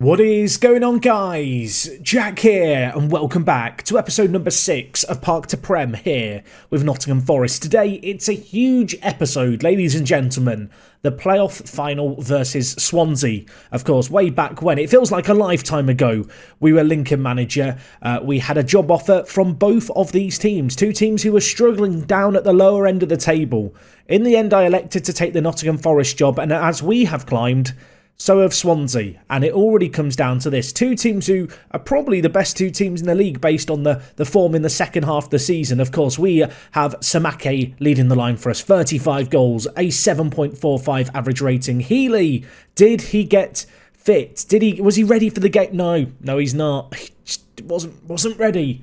What is going on, guys? Jack here, and welcome back to episode number 6 of Park to Prem here with Nottingham Forest. Today, it's a huge episode, ladies and gentlemen. The playoff final versus Swansea. Of course, way back when, it feels like a lifetime ago, we were Lincoln manager. We had a job offer from both of these teams, two teams who were struggling down at the lower end of the table. In the end, I elected to take the Nottingham Forest job, and as we have climbed, so have Swansea, and it already comes down to this. Two teams who are probably the best two teams in the league based on the form in the second half of the season. Of course, we have Samake leading the line for us. 35 goals, a 7.45 average rating. Healy, did he get fit? Was he ready for the game? No, he's not. He just wasn't ready.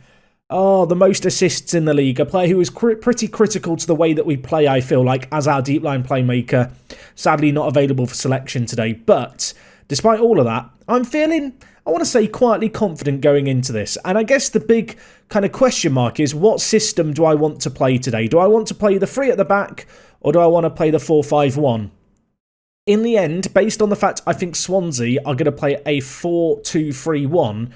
Oh, the most assists in the league. A player who is pretty critical to the way that we play, I feel like, as our deep line playmaker. Sadly not available for selection today. But despite all of that, I'm feeling, I want to say, quietly confident going into this. And I guess the big kind of question mark is, what system do I want to play today? Do I want to play the 3 at the back, or do I want to play the 4-5-1? In the end, based on the fact I think Swansea are going to play a 4-2-3-1,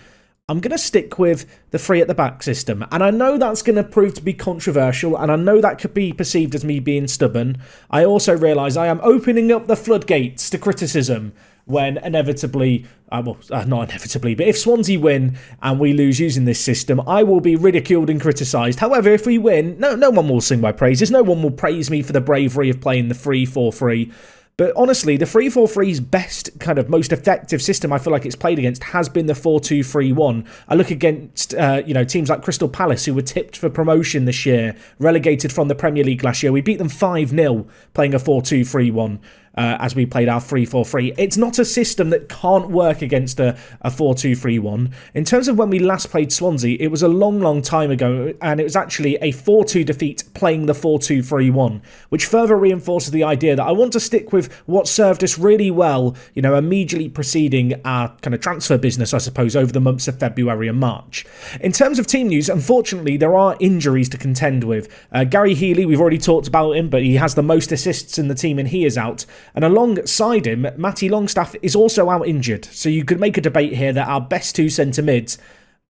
I'm going to stick with the 3 at the back system. And I know that's going to prove to be controversial, and I know that could be perceived as me being stubborn. I also realise I am opening up the floodgates to criticism when inevitably, not inevitably, but if Swansea win and we lose using this system, I will be ridiculed and criticised. However, if we win, no one will sing my praises. No one will praise me for the bravery of playing the 3-4-3. But honestly, the 3-4-3's best, kind of most effective system I feel like it's played against has been the 4-2-3-1. I look against, teams like Crystal Palace, who were tipped for promotion this year, relegated from the Premier League last year. We beat them 5-0 playing a 4-2-3-1. As we played our 3-4-3. It's not a system that can't work against a 4-2-3-1. In terms of when we last played Swansea, it was a long time ago, and it was actually a 4-2 defeat playing the 4-2-3-1, which further reinforces the idea that I want to stick with what served us really well, immediately preceding our kind of transfer business, I suppose, over the months of February and March. In terms of team news, unfortunately, there are injuries to contend with. Gary Healy, we've already talked about him, but he has the most assists in the team, and he is out. And alongside him, Matty Longstaff is also out injured. So you could make a debate here that our best two centre mids,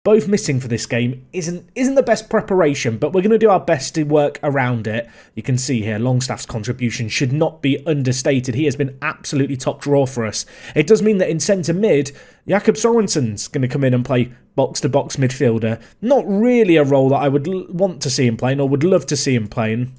both missing for this game, isn't the best preparation, but we're going to do our best to work around it. You can see here, Longstaff's contribution should not be understated. He has been absolutely top draw for us. It does mean that in centre mid, Jakob Sorensen's going to come in and play box-to-box midfielder. Not really a role that I would want to see him playing, or would love to see him playing.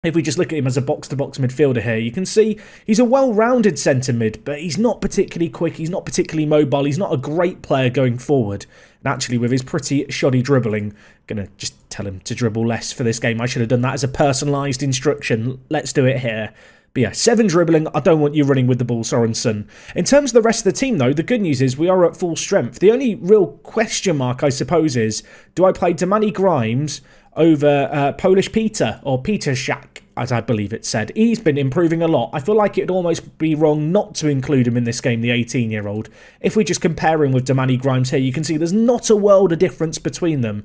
If we just look at him as a box-to-box midfielder here, you can see he's a well-rounded centre mid, but he's not particularly quick, he's not particularly mobile, he's not a great player going forward. And actually, with his pretty shoddy dribbling, going to just tell him to dribble less for this game. I should have done that as a personalised instruction. Let's do it here. But yeah, 7 dribbling, I don't want you running with the ball, Sorensen. In terms of the rest of the team, though, the good news is we are at full strength. The only real question mark, I suppose, is, do I play Damani Grimes over Polish Peter, or Peter Shak, as I believe it said? He's been improving a lot. I feel like it'd almost be wrong not to include him in this game, the 18-year-old. If we just compare him with Damani Grimes here, you can see there's not a world of difference between them.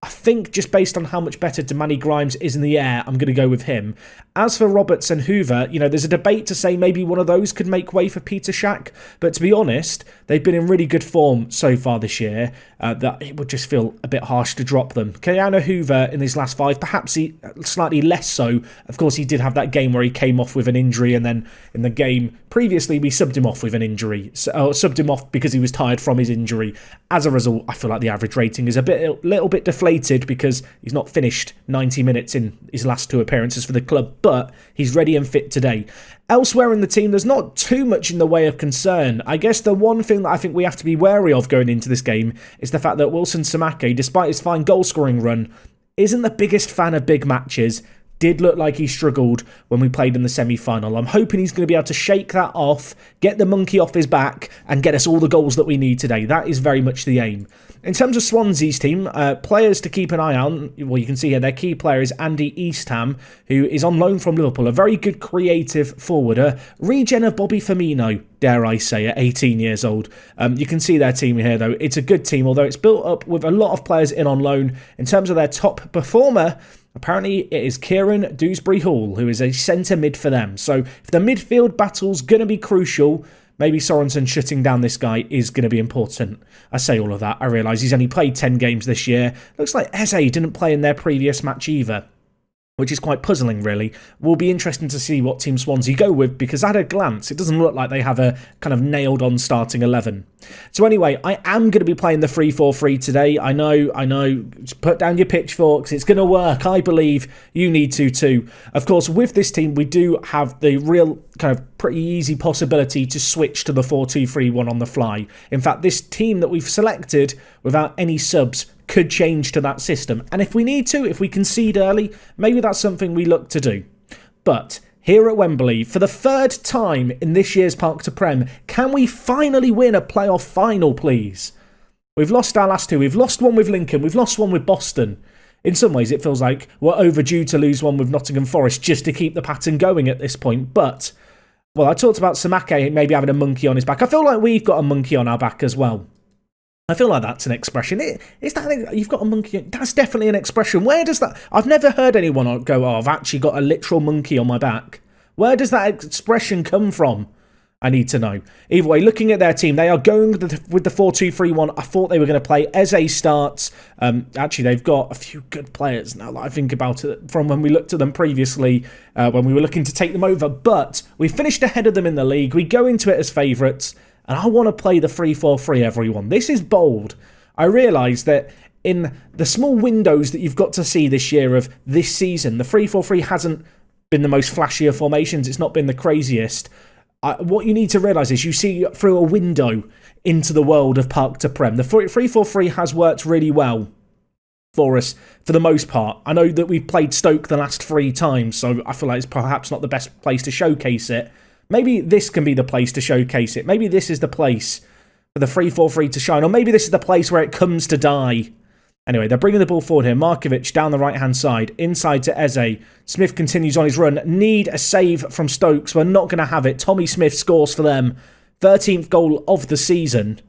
I think just based on how much better Damani Grimes is in the air, I'm going to go with him. As for Roberts and Hoover, there's a debate to say maybe one of those could make way for Peter Shak. But to be honest, they've been in really good form so far this year, that it would just feel a bit harsh to drop them. Keanu Hoover in his last 5, perhaps he slightly less so. Of course, he did have that game where he came off with an injury, and then in the game previously, we subbed him off with an injury. Subbed him off because he was tired from his injury. As a result, I feel like the average rating is a little bit deflated because he's not finished 90 minutes in his last 2 appearances for the club, but he's ready and fit today. Elsewhere in the team, there's not too much in the way of concern. I guess the one thing that I think we have to be wary of going into this game is the fact that Wilson Samake, despite his fine goal-scoring run, isn't the biggest fan of big matches. Did look like he struggled when we played in the semi-final. I'm hoping he's going to be able to shake that off, get the monkey off his back, and get us all the goals that we need today. That is very much the aim. In terms of Swansea's team, players to keep an eye on, well, you can see here their key player is Andy Eastham, who is on loan from Liverpool, a very good creative forwarder, regen of Bobby Firmino, dare I say, at 18 years old. You can see their team here, though. It's a good team, although it's built up with a lot of players in on loan. In terms of their top performer, apparently it is Kieran Dewsbury Hall, who is a centre mid for them. So if the midfield battle's going to be crucial, maybe Sorensen shutting down this guy is going to be important. I say all of that, I realise he's only played 10 games this year. Looks like Eze didn't play in their previous match either, which is quite puzzling, really. Will be interesting to see what Team Swansea go with, because at a glance, it doesn't look like they have a kind of nailed-on starting 11. So anyway, I am going to be playing the 3-4-3 today. I know. Just put down your pitchforks. It's going to work. I believe you need to too. Of course, with this team, we do have the real kind of pretty easy possibility to switch to the 4-2-3-1 on the fly. In fact, this team that we've selected without any subs could change to that system. And if we need to, if we concede early, maybe that's something we look to do. But here at Wembley, for the third time in this year's Park to Prem, can we finally win a playoff final, please? We've lost our last two. We've lost one with Lincoln. We've lost one with Boston. In some ways, it feels like we're overdue to lose one with Nottingham Forest just to keep the pattern going at this point. But, well, I talked about Samake maybe having a monkey on his back. I feel like we've got a monkey on our back as well. I feel like that's an expression. Is that you've got a monkey? That's definitely an expression. Where does that... I've never heard anyone go, oh, I've actually got a literal monkey on my back. Where does that expression come from? I need to know. Either way, looking at their team, they are going with the 4-2-3-1. I thought they were going to play Eze starts. Actually, they've got a few good players now that I think about it from when we looked at them previously, when we were looking to take them over. But we finished ahead of them in the league. We go into it as favourites. And I want to play the 3-4-3, everyone. This is bold. I realise that in the small windows that you've got to see this year of this season, the 3-4-3 hasn't been the most flashy of formations. It's not been the craziest. What you need to realise is you see through a window into the world of Park to Prem. The 3-4-3 has worked really well for us for the most part. I know that we've played Stoke the last 3 times, so I feel like it's perhaps not the best place to showcase it. Maybe this can be the place to showcase it. Maybe this is the place for the 3-4-3 to shine. Or maybe this is the place where it comes to die. Anyway, they're bringing the ball forward here. Markovic down the right-hand side. Inside to Eze. Smith continues on his run. Need a save from Stokes. We're not going to have it. Tommy Smith scores for them. 13th goal of the season.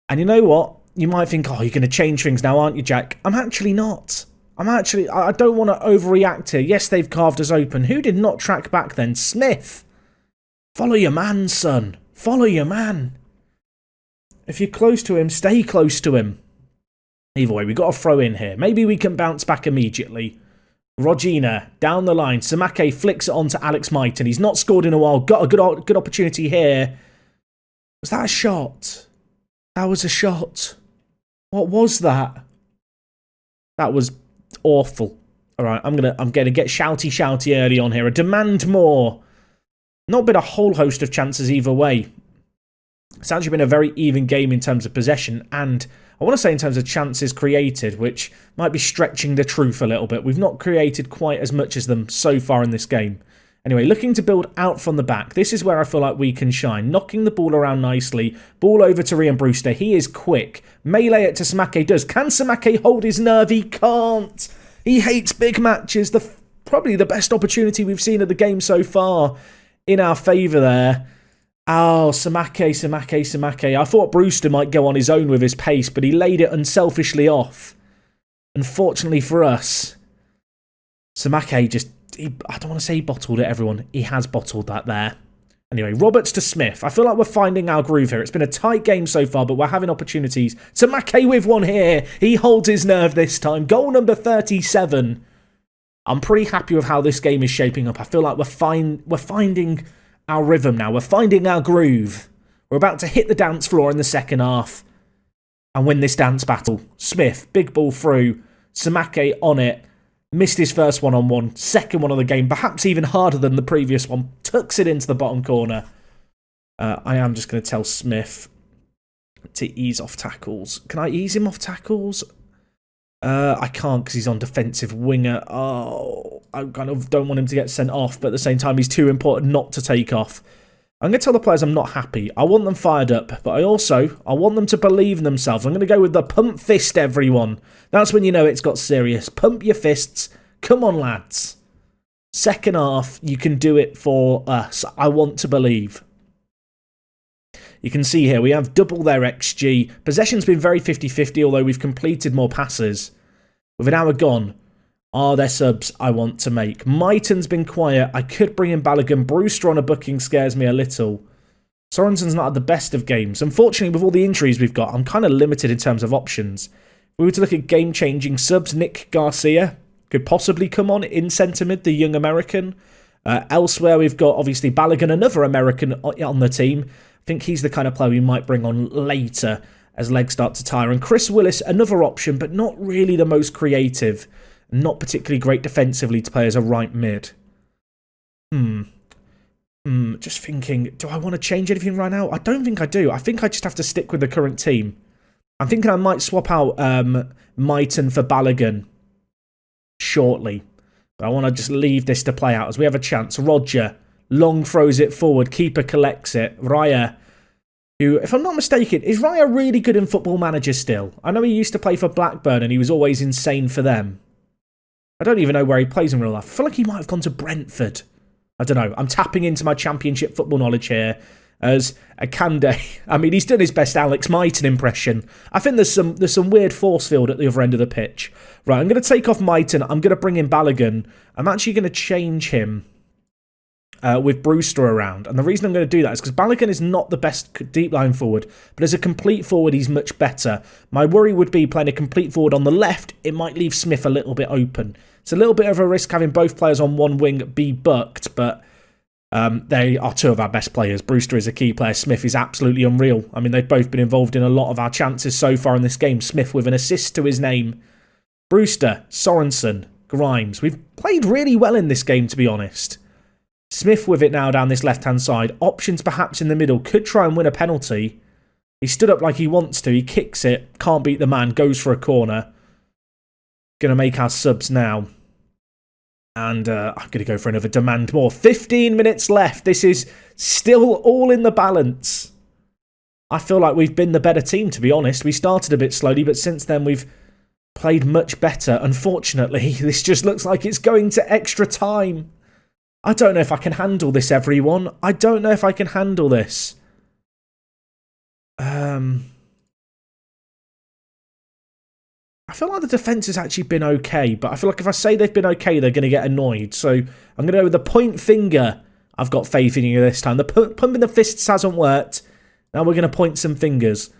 And you know what? You might think, oh, you're going to change things now, aren't you, Jack? I'm actually not. I don't want to overreact here. Yes, they've carved us open. Who did not track back then? Smith. Follow your man, son. Follow your man. If you're close to him, stay close to him. Either way, we've got to throw in here. Maybe we can bounce back immediately. Rogina, down the line. Samake flicks it on to Alex Mighton. He's not scored in a while. Got a good opportunity here. Was that a shot? That was a shot. What was that? That was awful. All right, I'm gonna get shouty early on here. I demand more. Not been a whole host of chances either way. It's actually been a very even game in terms of possession, and I want to say in terms of chances created, which might be stretching the truth a little bit. We've not created quite as much as them so far in this game. Anyway, looking to build out from the back. This is where I feel like we can shine. Knocking the ball around nicely. Ball over to Ryan Brewster. He is quick. Melee it to Samake does. Can Samake hold his nerve? He can't. He hates big matches. Probably the best opportunity we've seen of the game so far in our favour there. Oh, Samake. I thought Brewster might go on his own with his pace, but he laid it unselfishly off. Unfortunately for us, Samake just... I don't want to say he bottled it, everyone. He has bottled that there. Anyway, Roberts to Smith. I feel like we're finding our groove here. It's been a tight game so far, but we're having opportunities. Samake with one here. He holds his nerve this time. Goal number 37. I'm pretty happy with how this game is shaping up. I feel like we're finding our rhythm now. We're finding our groove. We're about to hit the dance floor in the second half and win this dance battle. Smith, big ball through. Samake on it. Missed his first one-on-one, second one of the game, perhaps even harder than the previous one. Tucks it into the bottom corner. I am just going to tell Smith to ease off tackles. Can I ease him off tackles? I can't because he's on defensive winger. Oh, I kind of don't want him to get sent off, but at the same time, he's too important not to take off. I'm going to tell the players I'm not happy. I want them fired up, but I want them to believe in themselves. I'm going to go with the pump fist, everyone. That's when you know it's got serious. Pump your fists. Come on, lads. Second half, you can do it for us. I want to believe. You can see here, we have double their XG. Possession's been very 50-50, although we've completed more passes. With an hour gone, are there subs I want to make? Mighton's been quiet. I could bring in Balogun. Brewster on a booking scares me a little. Sorensen's not had the best of games. Unfortunately, with all the injuries we've got, I'm kind of limited in terms of options. If we were to look at game-changing subs, Nick Garcia could possibly come on in centre mid, the young American. Elsewhere, we've got, obviously, Balogun, another American on the team. I think he's the kind of player we might bring on later as legs start to tire. And Chris Willis, another option, but not really the most creative. Not particularly great defensively to play as a right mid. Just thinking, do I want to change anything right now? I don't think I do. I think I just have to stick with the current team. I'm thinking I might swap out Mighton for Balogun shortly. But I want to just leave this to play out as we have a chance. Roger, long throws it forward. Keeper collects it. Raya, who, if I'm not mistaken, is Raya really good in Football Manager still? I know he used to play for Blackburn and he was always insane for them. I don't even know where he plays in real life. I feel like he might have gone to Brentford. I don't know. I'm tapping into my championship football knowledge here as Akande. I mean, he's done his best Alex Mighton impression. I think there's some weird force field at the other end of the pitch. Right, I'm going to take off Mighton. I'm going to bring in Balogun. I'm actually going to change him with Brewster around. And the reason I'm going to do that is because Balogun is not the best deep line forward, but as a complete forward, he's much better. My worry would be playing a complete forward on the left. It might leave Smith a little bit open. It's a little bit of a risk having both players on one wing be bucked, but they are two of our best players. Brewster is a key player. Smith is absolutely unreal. I mean, they've both been involved in a lot of our chances so far in this game. Smith with an assist to his name. Brewster, Sorensen, Grimes. We've played really well in this game, to be honest. Smith with it now down this left-hand side. Options perhaps in the middle. Could try and win a penalty. He stood up like he wants to. He kicks it. Can't beat the man. Goes for a corner. Going to make our subs now. And I'm going to go for another demand more. 15 minutes left. This is still all in the balance. I feel like we've been the better team, to be honest. We started a bit slowly, but since then we've played much better. Unfortunately, this just looks like it's going to extra time. I don't know if I can handle this, everyone. I don't know if I can handle this. I feel like the defence has actually been okay, but I feel like if I say they've been okay, they're going to get annoyed. So I'm going to go with the point finger. I've got faith in you this time. The pumping the fists hasn't worked. Now we're going to point some fingers.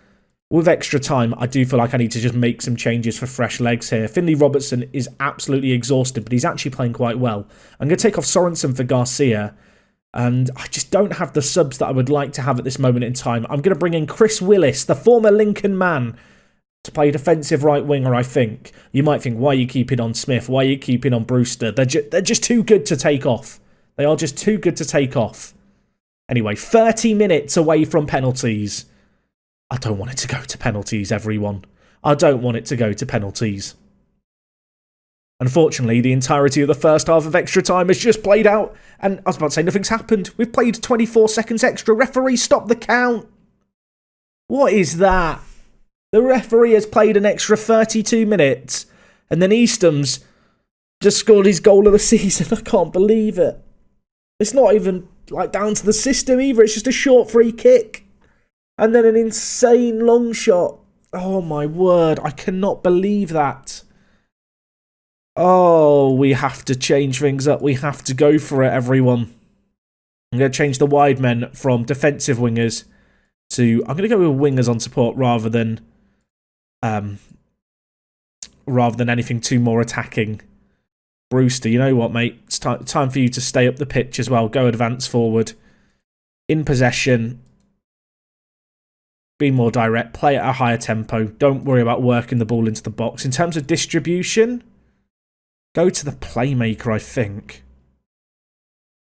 With extra time, I do feel like I need to just make some changes for fresh legs here. Finley Robertson is absolutely exhausted, but he's actually playing quite well. I'm going to take off Sorensen for Garcia, and I just don't have the subs that I would like to have at this moment in time. I'm going to bring in Chris Willis, the former Lincoln man, to play defensive right winger, I think. You might think, why are you keeping on Smith? Why are you keeping on Brewster? They're just too good to take off. They are just too good to take off. Anyway, 30 minutes away from penalties. I don't want it to go to penalties, everyone. I don't want it to go to penalties. Unfortunately, the entirety of the first half of extra time has just played out, and I was about to say nothing's happened. We've played 24 seconds extra. Referee, stop the count. What is that? The referee has played an extra 32 minutes, and then Easton's just scored his goal of the season. I can't believe it. It's not even like down to the system either. It's just a short free kick. And then an insane long shot. Oh my word, I cannot believe that. Oh, we have to change things up. We have to go for it, everyone. I'm going to change the wide men from defensive wingers to... I'm going to go with wingers on support rather than anything too more attacking. Brewster, you know what, mate? It's time for you to stay up the pitch as well. Go advance forward. In possession... Be more direct, play at a higher tempo. Don't worry about working the ball into the box. In terms of distribution, go to the playmaker, I think.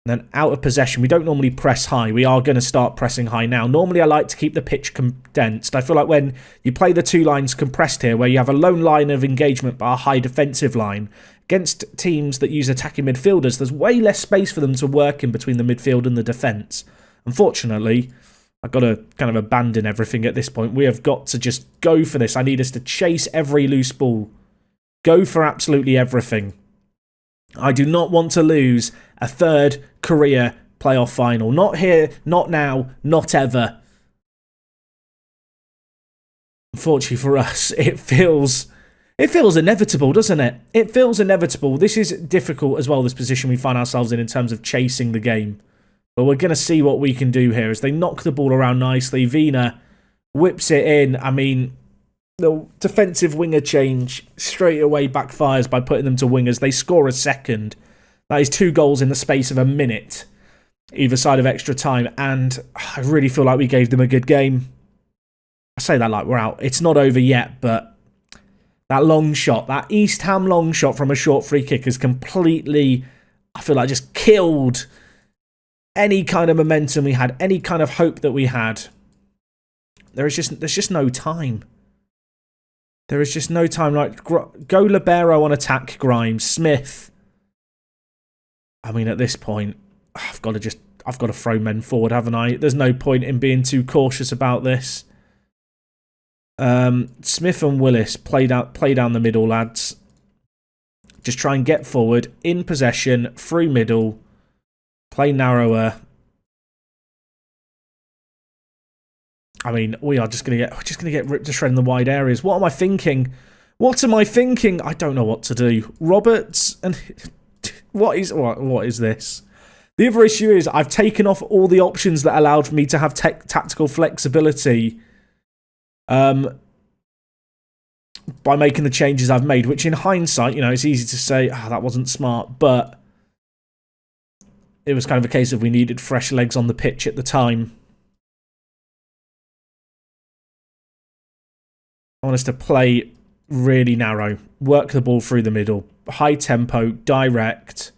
And then out of possession, we don't normally press high. We are going to start pressing high now. Normally, I like to keep the pitch condensed. I feel like when you play the two lines compressed here, where you have a lone line of engagement but a high defensive line, against teams that use attacking midfielders, there's way less space for them to work in between the midfield and the defence. Unfortunately... I've got to kind of abandon everything at this point. We have got to just go for this. I need us to chase every loose ball. Go for absolutely everything. I do not want to lose a third career playoff final. Not here, not now, not ever. Unfortunately for us, it feels inevitable, doesn't it? It feels inevitable. This is difficult as well, this position we find ourselves in terms of chasing the game. But we're going to see what we can do here as they knock the ball around nicely. Vina whips it in. I mean, the defensive winger change straight away backfires by putting them to wingers. They score a second. That is 2 goals in the space of a minute, either side of extra time. And I really feel like we gave them a good game. I say that like we're out. It's not over yet, but that long shot, that East Ham long shot from a short free kick has completely, I feel like, just killed any kind of momentum we had, any kind of hope that we had. There's just no time. There is just no time. Like, go libero on attack, Grimes. Smith. I mean, at this point, I've got to throw men forward, haven't I? There's no point in being too cautious about this. Smith and Willis play down the middle, lads. Just try and get forward, in possession, through middle, play narrower. I mean, we're just gonna get ripped to shred in the wide areas. What am I thinking? What am I thinking? I don't know what to do. Roberts and what is this? The other issue is I've taken off all the options that allowed for me to have tactical flexibility. By making the changes I've made, which in hindsight, you know, it's easy to say, that wasn't smart, but it was kind of a case of we needed fresh legs on the pitch at the time. I want us to play really narrow, work the ball through the middle, high tempo, direct.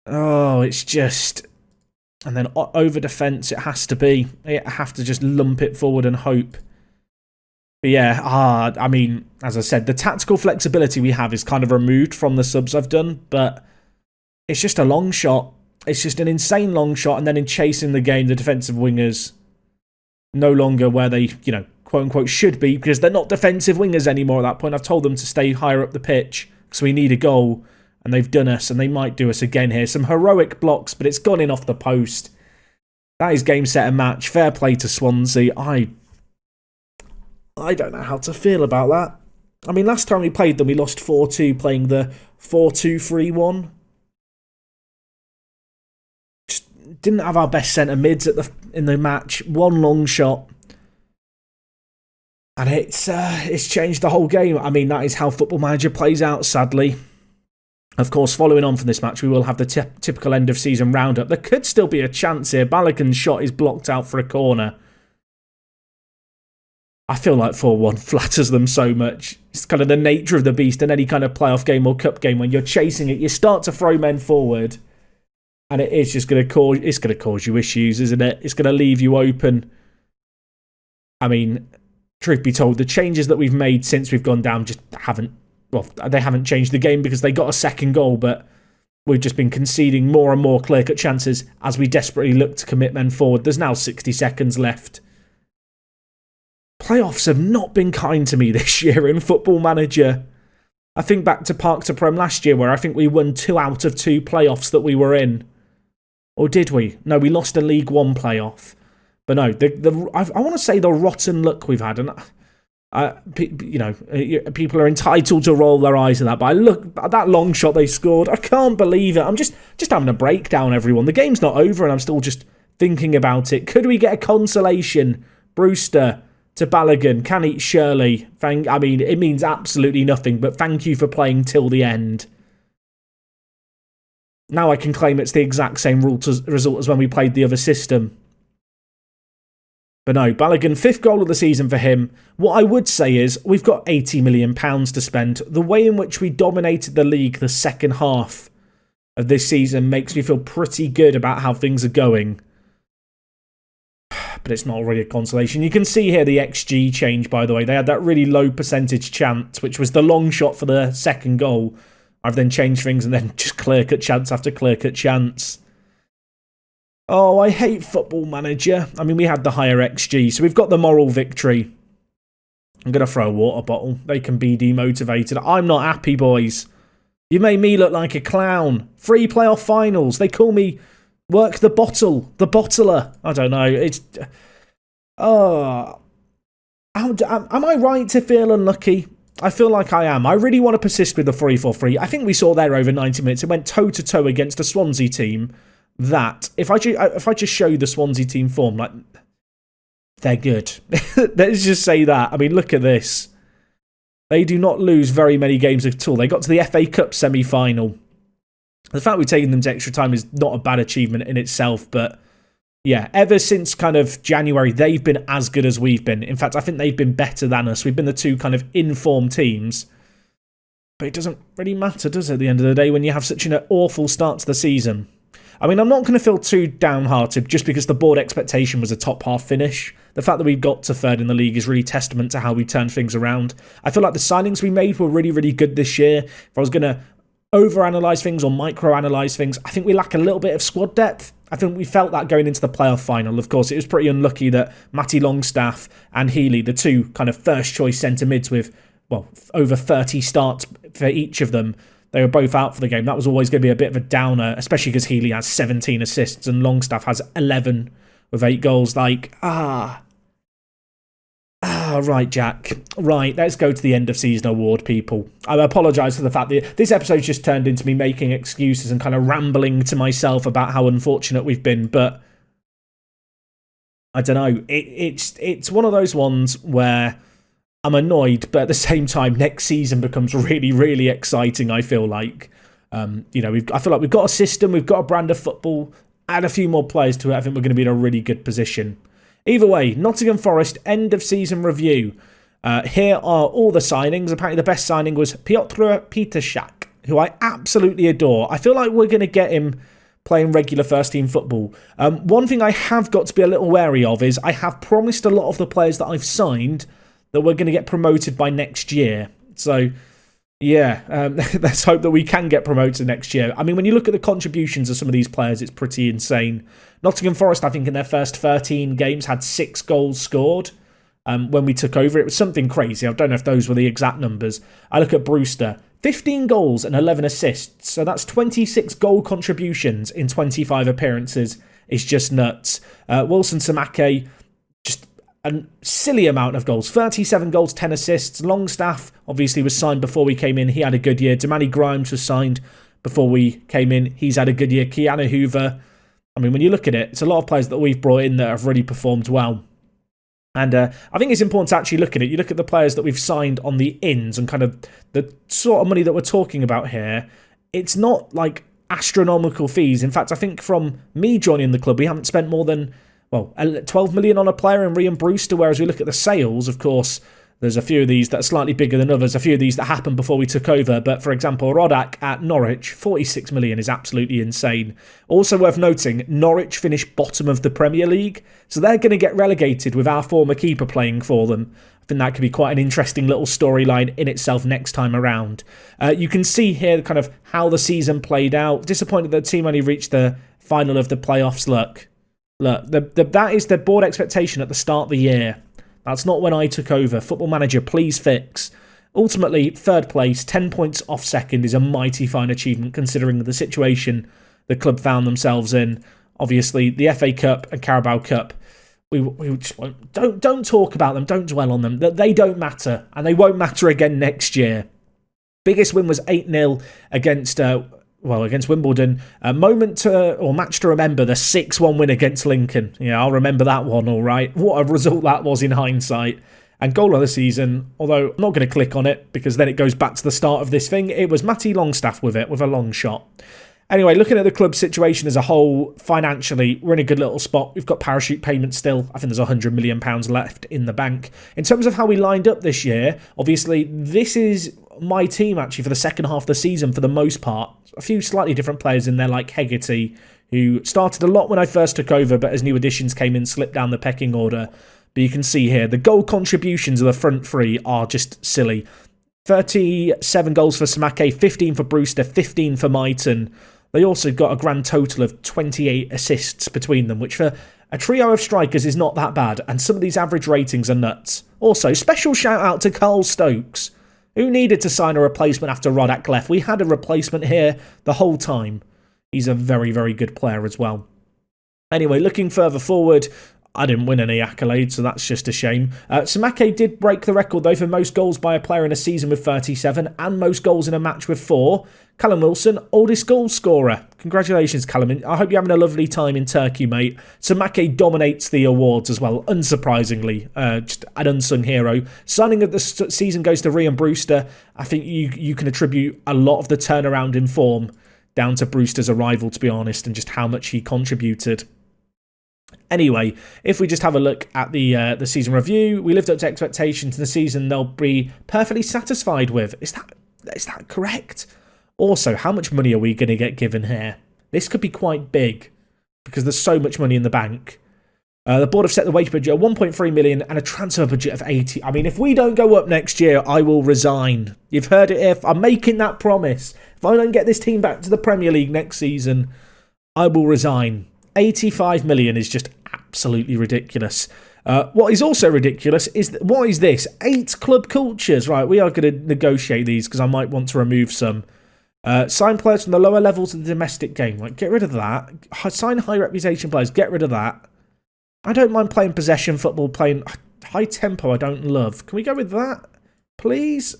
Oh, it's just... And then over defence, it has to be. You have to just lump it forward and hope. But yeah, I mean, as I said, the tactical flexibility we have is kind of removed from the subs I've done, but it's just a long shot. It's just an insane long shot, and then in chasing the game, the defensive wingers no longer where they, you know, quote-unquote should be, because they're not defensive wingers anymore at that point. I've told them to stay higher up the pitch because we need a goal, and they've done us, and they might do us again here. Some heroic blocks, but it's gone in off the post. That is game, set, and match. Fair play to Swansea. I don't know how to feel about that. I mean, last time we played them, we lost 4-2 playing the 4-2-3-1. Just didn't have our best centre mids in the match. One long shot. And it's changed the whole game. I mean, that is how Football Manager plays out, sadly. Of course, following on from this match, we will have the typical end-of-season roundup. There could still be a chance here. Balogun's shot is blocked out for a corner. I feel like 4-1 flatters them so much. It's kind of the nature of the beast in any kind of playoff game or cup game. When you're chasing it, you start to throw men forward. And it is just going to cause you issues, isn't it? It's going to leave you open. I mean, truth be told, the changes that we've made since we've gone down just haven't... Well, they haven't changed the game because they got a second goal, but we've just been conceding more and more clear-cut chances as we desperately look to commit men forward. There's now 60 seconds left. Playoffs have not been kind to me this year in Football Manager. I think back to Park to Prem last year where I think we won 2 out of 2 playoffs that we were in. Or did we? No, we lost a League One playoff. But no, I want to say the rotten luck we've had, and you know, people are entitled to roll their eyes at that, but I look at that long shot they scored. I can't believe it. I'm just having a breakdown, everyone. The game's not over, and I'm still just thinking about it. Could we get a consolation? Brewster to Balogun, can eat Shirley. I mean, it means absolutely nothing, but thank you for playing till the end. Now I can claim it's the exact same result as when we played the other system. But no, Balogun, 5th goal of the season for him. What I would say is, we've got £80 million to spend. The way in which we dominated the league the second half of this season makes me feel pretty good about how things are going. But it's not really a consolation. You can see here the XG change, by the way. They had that really low percentage chance, which was the long shot for the second goal. I've then changed things and then just clear-cut chance after clear-cut chance. Oh, I hate Football Manager. I mean, we had the higher XG, so we've got the moral victory. I'm going to throw a water bottle. They can be demotivated. I'm not happy, boys. You made me look like a clown. 3 playoff finals. They call me Work the Bottle. The Bottler. I don't know. It's... am I right to feel unlucky? I feel like I am. I really want to persist with the 3-4-3. I think we saw there over 90 minutes. It went toe-to-toe against a Swansea team that, if I just show you the Swansea team form, like, they're good. Let's just say that. I mean, look at this. They do not lose very many games at all. They got to the FA Cup semi-final. The fact we've taken them to extra time is not a bad achievement in itself, but yeah, ever since kind of January, they've been as good as we've been. In fact, I think they've been better than us. We've been the two kind of informed teams. But it doesn't really matter, does it, at the end of the day, when you have such an awful start to the season? I mean, I'm not going to feel too downhearted just because the board expectation was a top half finish. The fact that we've got to third in the league is really testament to how we turned things around. I feel like the signings we made were really, really good this year. If I was going to overanalyze things or microanalyze things, I think we lack a little bit of squad depth. I think we felt that going into the playoff final. Of course, it was pretty unlucky that Matty Longstaff and Healy, the two kind of first choice centre mids with, well, over 30 starts for each of them, they were both out for the game. That was always going to be a bit of a downer, especially because Healy has 17 assists and Longstaff has 11 with 8 goals. Like, right, Jack. Right, let's go to the end of season award, people. I apologise for the fact that this episode's just turned into me making excuses and kind of rambling to myself about how unfortunate we've been, but I don't know. It's one of those ones where I'm annoyed, but at the same time, next season becomes really, really exciting, I feel like. I feel like we've got a system, we've got a brand of football, add a few more players to it, I think we're going to be in a really good position. Either way, Nottingham Forest end of season review. Here are all the signings. Apparently the best signing was Piotr Petershak, who I absolutely adore. I feel like we're going to get him playing regular first team football. One thing I have got to be a little wary of is I have promised a lot of the players that I've signed that we're going to get promoted by next year. So, yeah, let's hope that we can get promoted next year. I mean, when you look at the contributions of some of these players, it's pretty insane. Nottingham Forest, I think, in their first 13 games had 6 goals scored. When we took over, it was something crazy. I don't know if those were the exact numbers. I look at Brewster, 15 goals and 11 assists. So that's 26 goal contributions in 25 appearances. It's just nuts. Wilson Samake, just a silly amount of goals. 37 goals, 10 assists. Longstaff, obviously, was signed before we came in. He had a good year. Damani Grimes was signed before we came in. He's had a good year. Keanu Hoover. I mean, when you look at it, it's a lot of players that we've brought in that have really performed well. And I think it's important to actually look at it. You look at the players that we've signed on the ins and kind of the sort of money that we're talking about here. It's not like astronomical fees. In fact, I think from me joining the club, we haven't spent more than, 12 million on a player in Ryan Brewster, whereas we look at the sales, of course, there's a few of these that are slightly bigger than others, a few of these that happened before we took over. But for example, Rodak at Norwich, 46 million is absolutely insane. Also worth noting, Norwich finished bottom of the Premier League, so they're going to get relegated with our former keeper playing for them. I think that could be quite an interesting little storyline in itself next time around. You can see here kind of how the season played out. Disappointed that the team only reached the final of the playoffs. Look, that is the board expectation at the start of the year. That's not when I took over. Football Manager, please fix. Ultimately, third place, 10 points off second is a mighty fine achievement considering the situation the club found themselves in. Obviously, the FA Cup and Carabao Cup, we just don't talk about them, don't dwell on them. They don't matter, and they won't matter again next year. Biggest win was 8-0 against Wimbledon. A match to remember, the 6-1 win against Lincoln. Yeah, I'll remember that one, all right. What a result that was in hindsight. And goal of the season, although I'm not going to click on it because then it goes back to the start of this thing, it was Matty Longstaff with a long shot. Anyway, looking at the club's situation as a whole, financially, we're in a good little spot. We've got parachute payments still. I think there's £100 million left in the bank. In terms of how we lined up this year, obviously, this is my team, actually, for the second half of the season, for the most part. A few slightly different players in there, like Hegarty, who started a lot when I first took over, but as new additions came in, slipped down the pecking order. But you can see here, the goal contributions of the front three are just silly. 37 goals for Samake, 15 for Brewster, 15 for Myton. They also got a grand total of 28 assists between them, which for a trio of strikers is not that bad, and some of these average ratings are nuts. Also, special shout out to Carl Stokes, who needed to sign a replacement after Rodak left. We had a replacement here the whole time. He's a very, very good player as well. Anyway, looking further forward, I didn't win any accolades, so that's just a shame. Samake did break the record, though, for most goals by a player in a season with 37 and most goals in a match with 4. Callum Wilson, oldest goal scorer. Congratulations, Callum. I hope you're having a lovely time in Turkey, mate. Samake dominates the awards as well, unsurprisingly. Just an unsung hero. Signing of the season goes to Ryan Brewster. I think you can attribute a lot of the turnaround in form down to Brewster's arrival, to be honest, and just how much he contributed. Anyway, if we just have a look at the season review, we lived up to expectations in the season they'll be perfectly satisfied with. Is that correct? Also, how much money are we going to get given here? This could be quite big because there's so much money in the bank. The board have set the wage budget at 1.3 million and a transfer budget of 80. I mean, if we don't go up next year, I will resign. You've heard it. If I'm making that promise, if I don't get this team back to the Premier League next season, I will resign. 85 million is just absolutely ridiculous. What is also ridiculous is, what is this? 8 club cultures. Right, we are going to negotiate these because I might want to remove some. Sign players from the lower levels of the domestic game. Like, get rid of that. Sign high reputation players. Get rid of that. I don't mind playing possession football, playing high tempo I don't love. Can we go with that, please?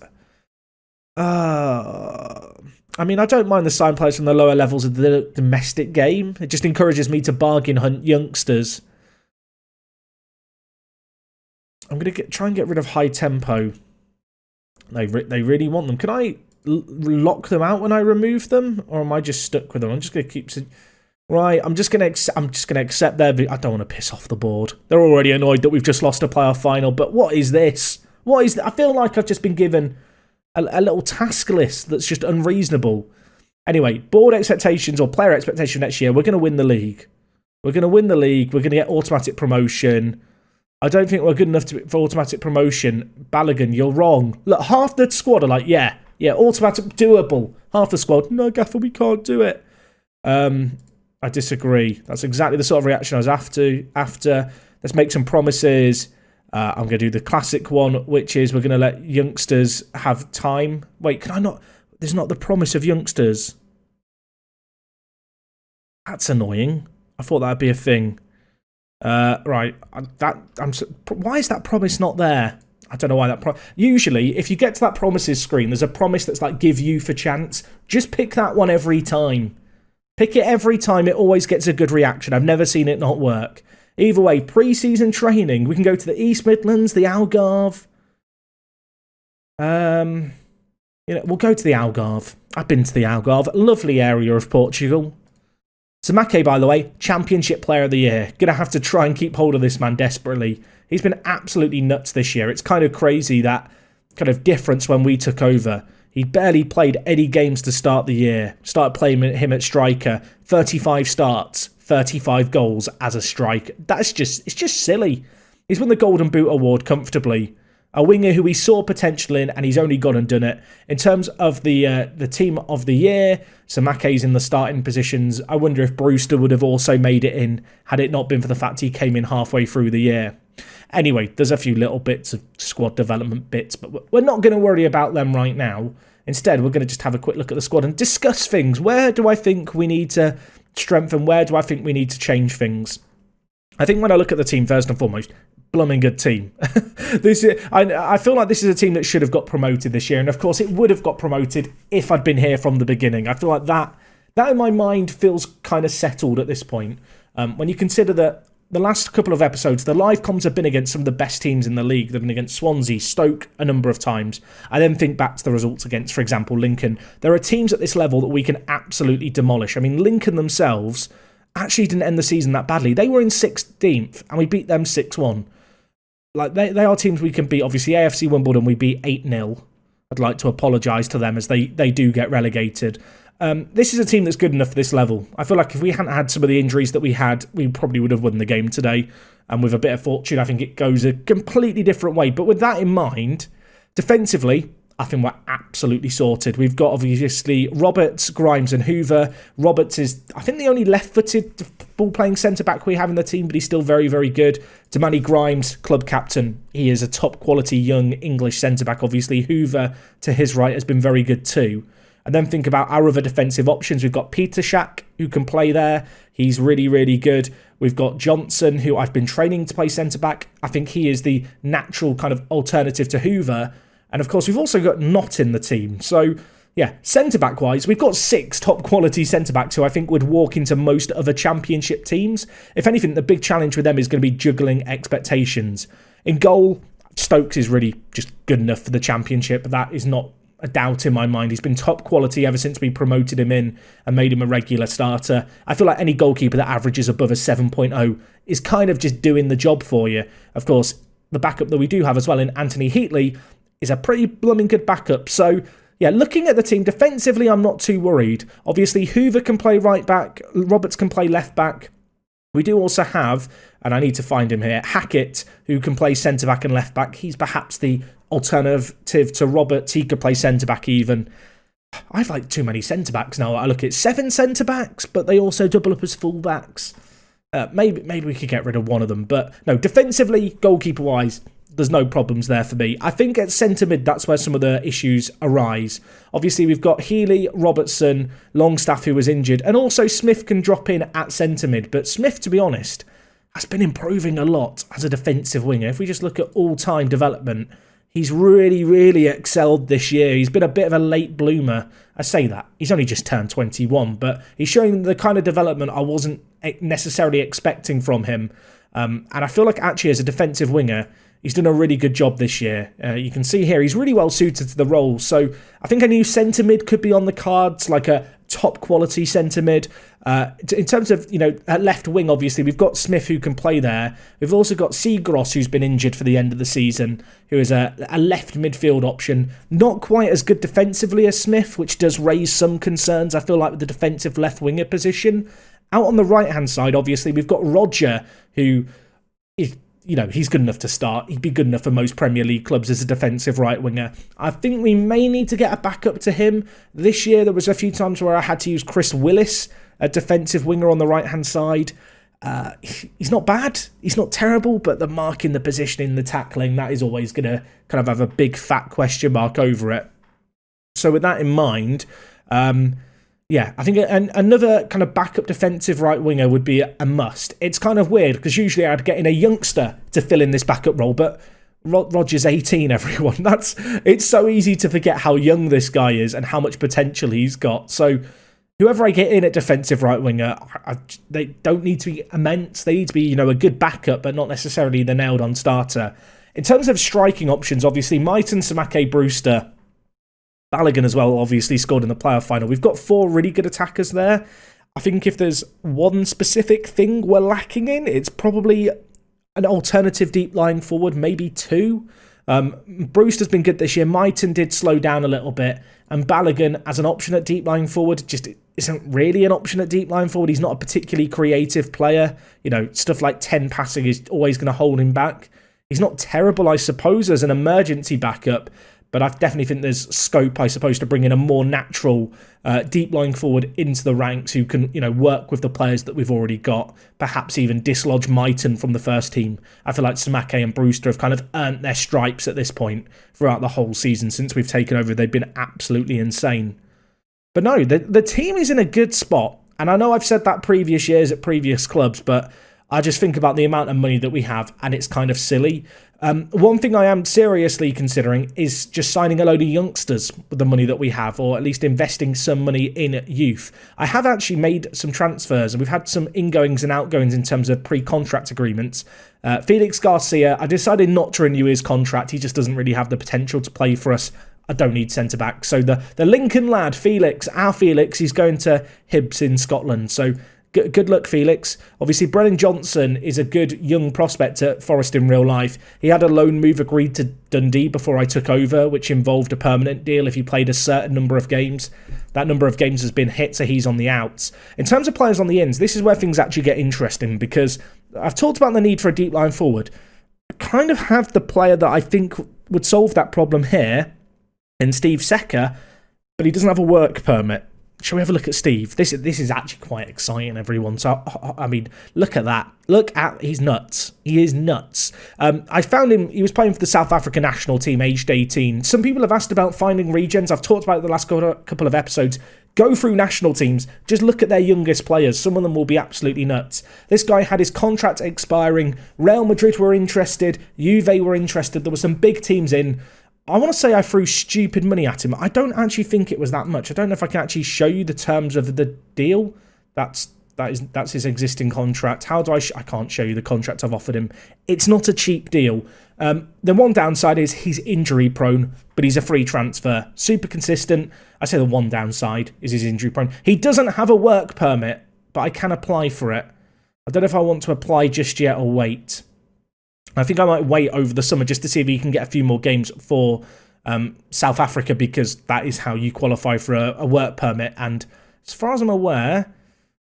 I mean, I don't mind the sign players from the lower levels of the domestic game. It just encourages me to bargain hunt youngsters. I'm going to try and get rid of high tempo. They really want them. Can I lock them out when I remove them, or am I just stuck with them? I'm just going to keep... Right, I'm just gonna accept their... I don't want to piss off the board. They're already annoyed that we've just lost a playoff final, but what is this? What is... I feel like I've just been given a little task list that's just unreasonable. Anyway, board expectations or player expectation next year, we're going to win the league. We're going to win the league. We're going to get automatic promotion. I don't think we're good enough for automatic promotion. Balogun, you're wrong. Look, half the squad are like, yeah, automatic, doable. Half the squad, no, Gaffer, we can't do it. I disagree. That's exactly the sort of reaction I was after. Let's make some promises. I'm going to do the classic one, which is we're going to let youngsters have time. Wait, can I not? There's not the promise of youngsters. That's annoying. I thought that'd be a thing. Right. Why is that promise not there? I don't know why that... Usually, if you get to that promises screen, there's a promise that's like, give youth a chance. Just pick that one every time. Pick it every time, it always gets a good reaction. I've never seen it not work. Either way, pre-season training. We can go to the East Midlands, the Algarve. We'll go to the Algarve. I've been to the Algarve. Lovely area of Portugal. Samake, by the way, Championship Player of the Year. Gonna have to try and keep hold of this man desperately. He's been absolutely nuts this year. It's kind of crazy, that kind of difference when we took over. He barely played any games to start the year. Started playing him at striker. 35 starts, 35 goals as a striker. It's just silly. He's won the Golden Boot Award comfortably. A winger who we saw potential in, and he's only gone and done it. In terms of the team of the year, Samake's in the starting positions. I wonder if Brewster would have also made it in had it not been for the fact he came in halfway through the year. Anyway, there's a few little bits of squad development bits, but we're not going to worry about them right now. Instead, we're going to just have a quick look at the squad and discuss things. Where do I think we need to strengthen? Where do I think we need to change things? I think when I look at the team, first and foremost, blooming good team. I feel like this is a team that should have got promoted this year, and of course it would have got promoted if I'd been here from the beginning. I feel like that in my mind feels kind of settled at this point. When you consider that the last couple of episodes, the live comms have been against some of the best teams in the league. They've been against Swansea, Stoke a number of times. I then think back to the results against, for example, Lincoln. There are teams at this level that we can absolutely demolish. I mean, Lincoln themselves actually didn't end the season that badly. They were in 16th, and we beat them 6-1. Like, they are teams we can beat. Obviously, AFC Wimbledon, we beat 8-0. I'd like to apologise to them as they do get relegated. This is a team that's good enough for this level. I feel like if we hadn't had some of the injuries that we had, we probably would have won the game today. And with a bit of fortune, I think it goes a completely different way. But with that in mind, defensively, I think we're absolutely sorted. We've got, obviously, Roberts, Grimes and Hoover. Roberts is, I think, the only left-footed ball-playing centre-back we have in the team, but he's still very, very good. Damani Grimes, club captain. He is a top-quality young English centre-back, obviously. Hoover, to his right, has been very good too. And then think about our other defensive options. We've got Peter Shaq, who can play there. He's really, really good. We've got Johnson, who I've been training to play centre-back. I think he is the natural kind of alternative to Hoover. And of course, we've also got Knott in the team. So, yeah, centre-back wise, we've got 6 top-quality centre-backs who I think would walk into most other championship teams. If anything, the big challenge with them is going to be juggling expectations. In goal, Stokes is really just good enough for the championship. That is not a doubt in my mind. He's been top quality ever since we promoted him in and made him a regular starter. I feel like any goalkeeper that averages above a 7.0 is kind of just doing the job for you. Of course, the backup that we do have as well in Anthony Heatley is a pretty blooming good backup. So, yeah, looking at the team defensively, I'm not too worried. Obviously, Hoover can play right back. Roberts can play left back. We do also have, and I need to find him here, Hackett, who can play centre-back and left-back. He's perhaps the alternative to Roberts. He could play centre-back even. I've like too many centre-backs now. I look at 7 centre-backs, but they also double up as full-backs. Maybe we could get rid of one of them. But no, defensively, goalkeeper-wise, there's no problems there for me. I think at centre-mid, that's where some of the issues arise. Obviously, we've got Healy, Robertson, Longstaff, who was injured, and also Smith can drop in at centre-mid. But Smith, to be honest, has been improving a lot as a defensive winger. If we just look at all-time development, he's really, really excelled this year. He's been a bit of a late bloomer. I say that. He's only just turned 21, but he's showing the kind of development I wasn't necessarily expecting from him. And I feel like actually as a defensive winger, he's done a really good job this year. You can see here, he's really well suited to the role. So I think a new centre-mid could be on the cards, like a top-quality centre-mid. In terms of, at left wing, obviously, we've got Smith who can play there. We've also got Seagross, who's been injured for the end of the season, who is a left midfield option. Not quite as good defensively as Smith, which does raise some concerns, I feel like, with the defensive left winger position. Out on the right-hand side, obviously, we've got Roger, who is, he's good enough to start. He'd be good enough for most Premier League clubs as a defensive right winger. I think we may need to get a backup to him. This year, there was a few times where I had to use Chris Willis, a defensive winger on the right-hand side. He's not bad. He's not terrible, but the marking, the positioning, the tackling, that is always going to kind of have a big fat question mark over it. So with that in mind, I think another kind of backup defensive right winger would be a must. It's kind of weird because usually I'd get in a youngster to fill in this backup role, but Roger's 18, everyone. It's so easy to forget how young this guy is and how much potential he's got. So whoever I get in at defensive right winger, they don't need to be immense. They need to be, a good backup, but not necessarily the nailed-on starter. In terms of striking options, obviously, Mighton, Samake, Brewster, Balogun as well, obviously scored in the playoff final. We've got 4 really good attackers there. I think if there's one specific thing we're lacking in, it's probably an alternative deep line forward, maybe 2. Brewster's been good this year. Mighton did slow down a little bit. And Balogun as an option at deep line forward just isn't really an option at deep line forward. He's not a particularly creative player. Stuff like 10 passing is always going to hold him back. He's not terrible, I suppose, as an emergency backup. But I definitely think there's scope, I suppose, to bring in a more natural deep line forward into the ranks who can, work with the players that we've already got. Perhaps even dislodge Mighton from the first team. I feel like Samake and Brewster have kind of earned their stripes at this point throughout the whole season. Since we've taken over, they've been absolutely insane. But no, the team is in a good spot. And I know I've said that previous years at previous clubs, but I just think about the amount of money that we have, and it's kind of silly. One thing I am seriously considering is just signing a load of youngsters with the money that we have, or at least investing some money in youth. I have actually made some transfers, and we've had some ingoings and outgoings in terms of pre-contract agreements. Felix Garcia, I decided not to renew his contract. He just doesn't really have the potential to play for us. I don't need centre-back. So the Lincoln lad, Felix, he's going to Hibs in Scotland. So good luck, Felix. Obviously, Brennan Johnson is a good young prospect at Forest in real life. He had a loan move agreed to Dundee before I took over, which involved a permanent deal if he played a certain number of games. That number of games has been hit, so he's on the outs. In terms of players on the ins, this is where things actually get interesting, because I've talked about the need for a deep line forward. I kind of have the player that I think would solve that problem here in Steve Secker, but he doesn't have a work permit. shall we have a look at Steve? This is actually quite exciting, everyone. So, I mean, look at that. He's nuts. He is nuts. I found him, he was playing for the South African national team, aged 18. Some people have asked about finding regens. I've talked about it the last couple of episodes. Go through national teams, just look at their youngest players. Some of them will be absolutely nuts. This guy had his contract expiring. Real Madrid were interested. Juve were interested. There were some big teams in. I want to say I threw stupid money at him. I don't actually think it was that much. I don't know if I can actually show you the terms of the deal. That's his existing contract. How do I can't show you the contract I've offered him. It's not a cheap deal. The one downside is he's injury prone, but he's a free transfer. Super consistent. I say the one downside is he's injury prone. He doesn't have a work permit, but I can apply for it. I don't know if I want to apply just yet or wait. I think I might wait over the summer just to see if he can get a few more games for South Africa, because that is how you qualify for a work permit. And as far as I'm aware,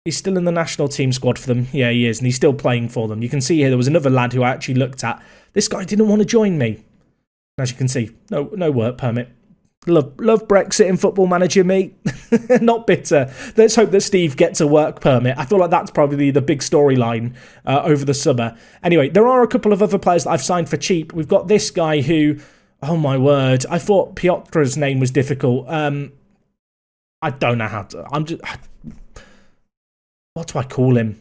he's still in the national team squad for them. Yeah, he is, and he's still playing for them. You can see here there was another lad who I actually looked at. This guy didn't want to join me. As you can see, no work permit. Love Brexit in Football Manager, me. Not bitter. Let's hope that Steve gets a work permit. I feel like that's probably the big storyline over the summer. Anyway, there are a couple of other players that I've signed for cheap. We've got this guy who, oh my word, I thought Piotr's name was difficult. I don't know how to. What do I call him?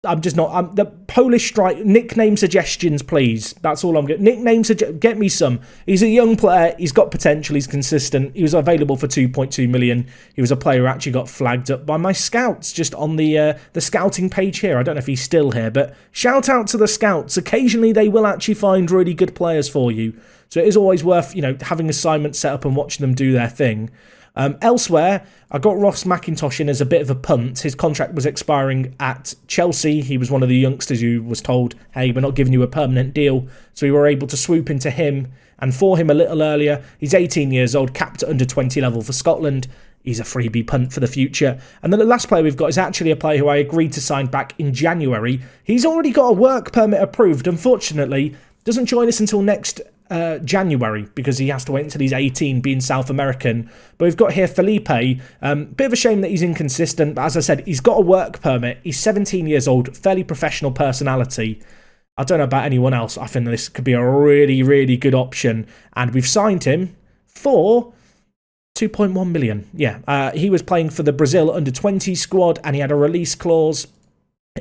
I'm just not. The Polish strike. Nickname suggestions, please. That's all I'm getting. Get me some. He's a young player. He's got potential. He's consistent. He was available for 2.2 million. He was a player who actually got flagged up by my scouts just on the scouting page here. I don't know if he's still here, but shout out to the scouts. Occasionally, they will actually find really good players for you. So it is always worth, having assignments set up and watching them do their thing. Elsewhere, I got Ross McIntosh in as a bit of a punt. His contract was expiring at Chelsea. He was one of the youngsters who was told, hey, we're not giving you a permanent deal. So we were able to swoop into him and for him a little earlier. He's 18 years old, capped at under 20 level for Scotland. He's a freebie punt for the future. And then the last player we've got is actually a player who I agreed to sign back in January. He's already got a work permit approved. Unfortunately, doesn't join us until next January, because he has to wait until he's 18, being South American. But we've got here Felipe. Bit of a shame that he's inconsistent, but as I said, he's got a work permit. He's 17 years old, fairly professional personality. I don't know about anyone else. I think this could be a really, really good option. And we've signed him for 2.1 million. Yeah, he was playing for the Brazil under-20 squad, and he had a release clause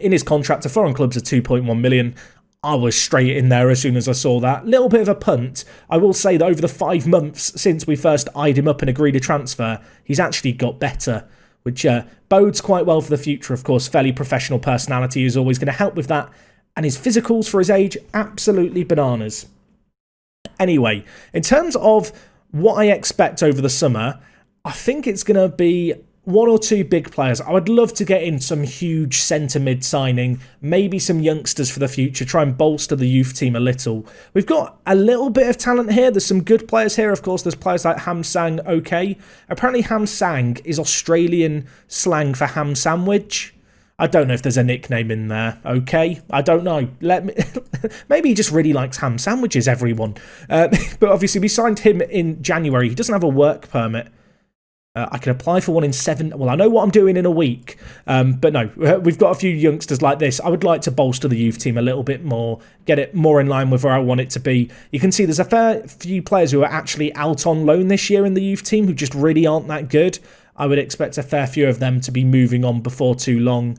in his contract to foreign clubs of 2.1 million. I was straight in there as soon as I saw that. Little bit of a punt. I will say that over the 5 months since we first eyed him up and agreed a transfer, he's actually got better, which bodes quite well for the future, of course. Fairly professional personality is always going to help with that. And his physicals for his age, absolutely bananas. Anyway, in terms of what I expect over the summer, I think it's going to be one or two big players. I would love to get in some huge centre mid signing, maybe some youngsters for the future, try and bolster the youth team a little. We've got a little bit of talent here. There's some good players here. Of course, there's players like Ham Sang OK. Apparently Ham Sang is Australian slang for ham sandwich. I don't know if there's a nickname in there. Okay, I don't know. Maybe he just really likes ham sandwiches, everyone. But obviously we signed him in January. He doesn't have a work permit. I can apply for one in 7. Well, I know what I'm doing in a week. But no, we've got a few youngsters like this. I would like to bolster the youth team a little bit more, get it more in line with where I want it to be. You can see there's a fair few players who are actually out on loan this year in the youth team who just really aren't that good. I would expect a fair few of them to be moving on before too long.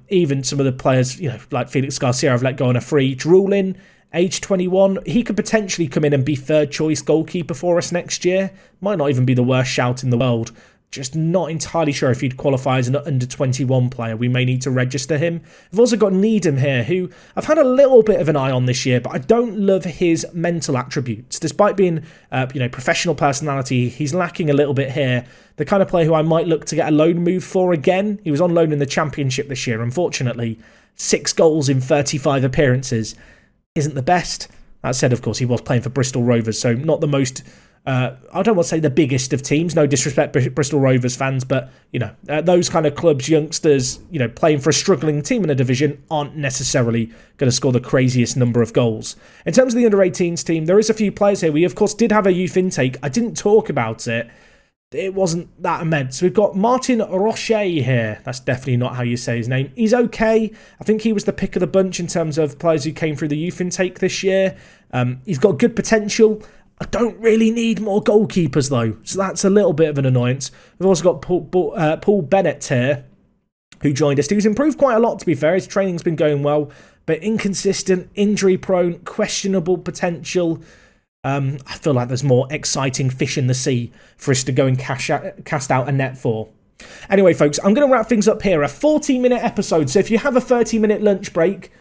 Even some of the players, like Felix Garcia, I've let go on a free. Drooling, age 21, he could potentially come in and be third choice goalkeeper for us next year. Might not even be the worst shout in the world. Just not entirely sure if he'd qualify as an under-21 player. We may need to register him. I've also got Needham here, who I've had a little bit of an eye on this year, but I don't love his mental attributes. Despite being, professional personality, he's lacking a little bit here. The kind of player who I might look to get a loan move for again. He was on loan in the Championship this year, unfortunately. 6 goals in 35 appearances isn't the best. That said, of course, he was playing for Bristol Rovers, so not the most... I don't want to say the biggest of teams, no disrespect Bristol Rovers fans, but, those kind of clubs, youngsters, playing for a struggling team in a division aren't necessarily going to score the craziest number of goals. In terms of the under-18s team, there is a few players here. We, of course, did have a youth intake. I didn't talk about it. it wasn't that immense. We've got Martin Rocher here. That's definitely not how you say his name. He's okay. I think he was the pick of the bunch in terms of players who came through the youth intake this year. He's got good potential. I don't really need more goalkeepers, though, so that's a little bit of an annoyance. We've also got Paul Bennett here, who joined us. He's improved quite a lot, to be fair. His training's been going well, but inconsistent, injury-prone, questionable potential. I feel like there's more exciting fish in the sea for us to go and cast out a net for. Anyway, folks, I'm going to wrap things up here. A 40-minute episode, so if you have a 30-minute lunch break,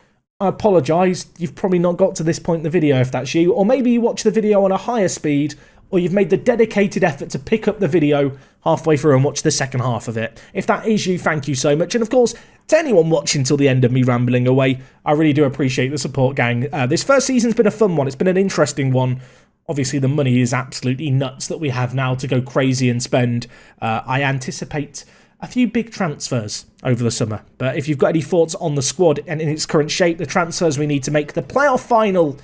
I apologise. You've probably not got to this point in the video if that's you, or maybe you watch the video on a higher speed, or you've made the dedicated effort to pick up the video halfway through and watch the second half of it. If that is you, thank you so much. And of course, to anyone watching till the end of me rambling away, I really do appreciate the support, gang. This first season's been a fun one. It's been an interesting one. Obviously, the money is absolutely nuts that we have now to go crazy and spend. I anticipate a few big transfers over the summer. But if you've got any thoughts on the squad and in its current shape, the transfers we need to make the playoff final,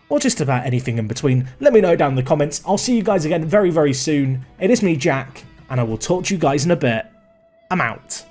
or just about anything in between, let me know down in the comments. I'll see you guys again very, very soon. It is me, Jack, and I will talk to you guys in a bit. I'm out.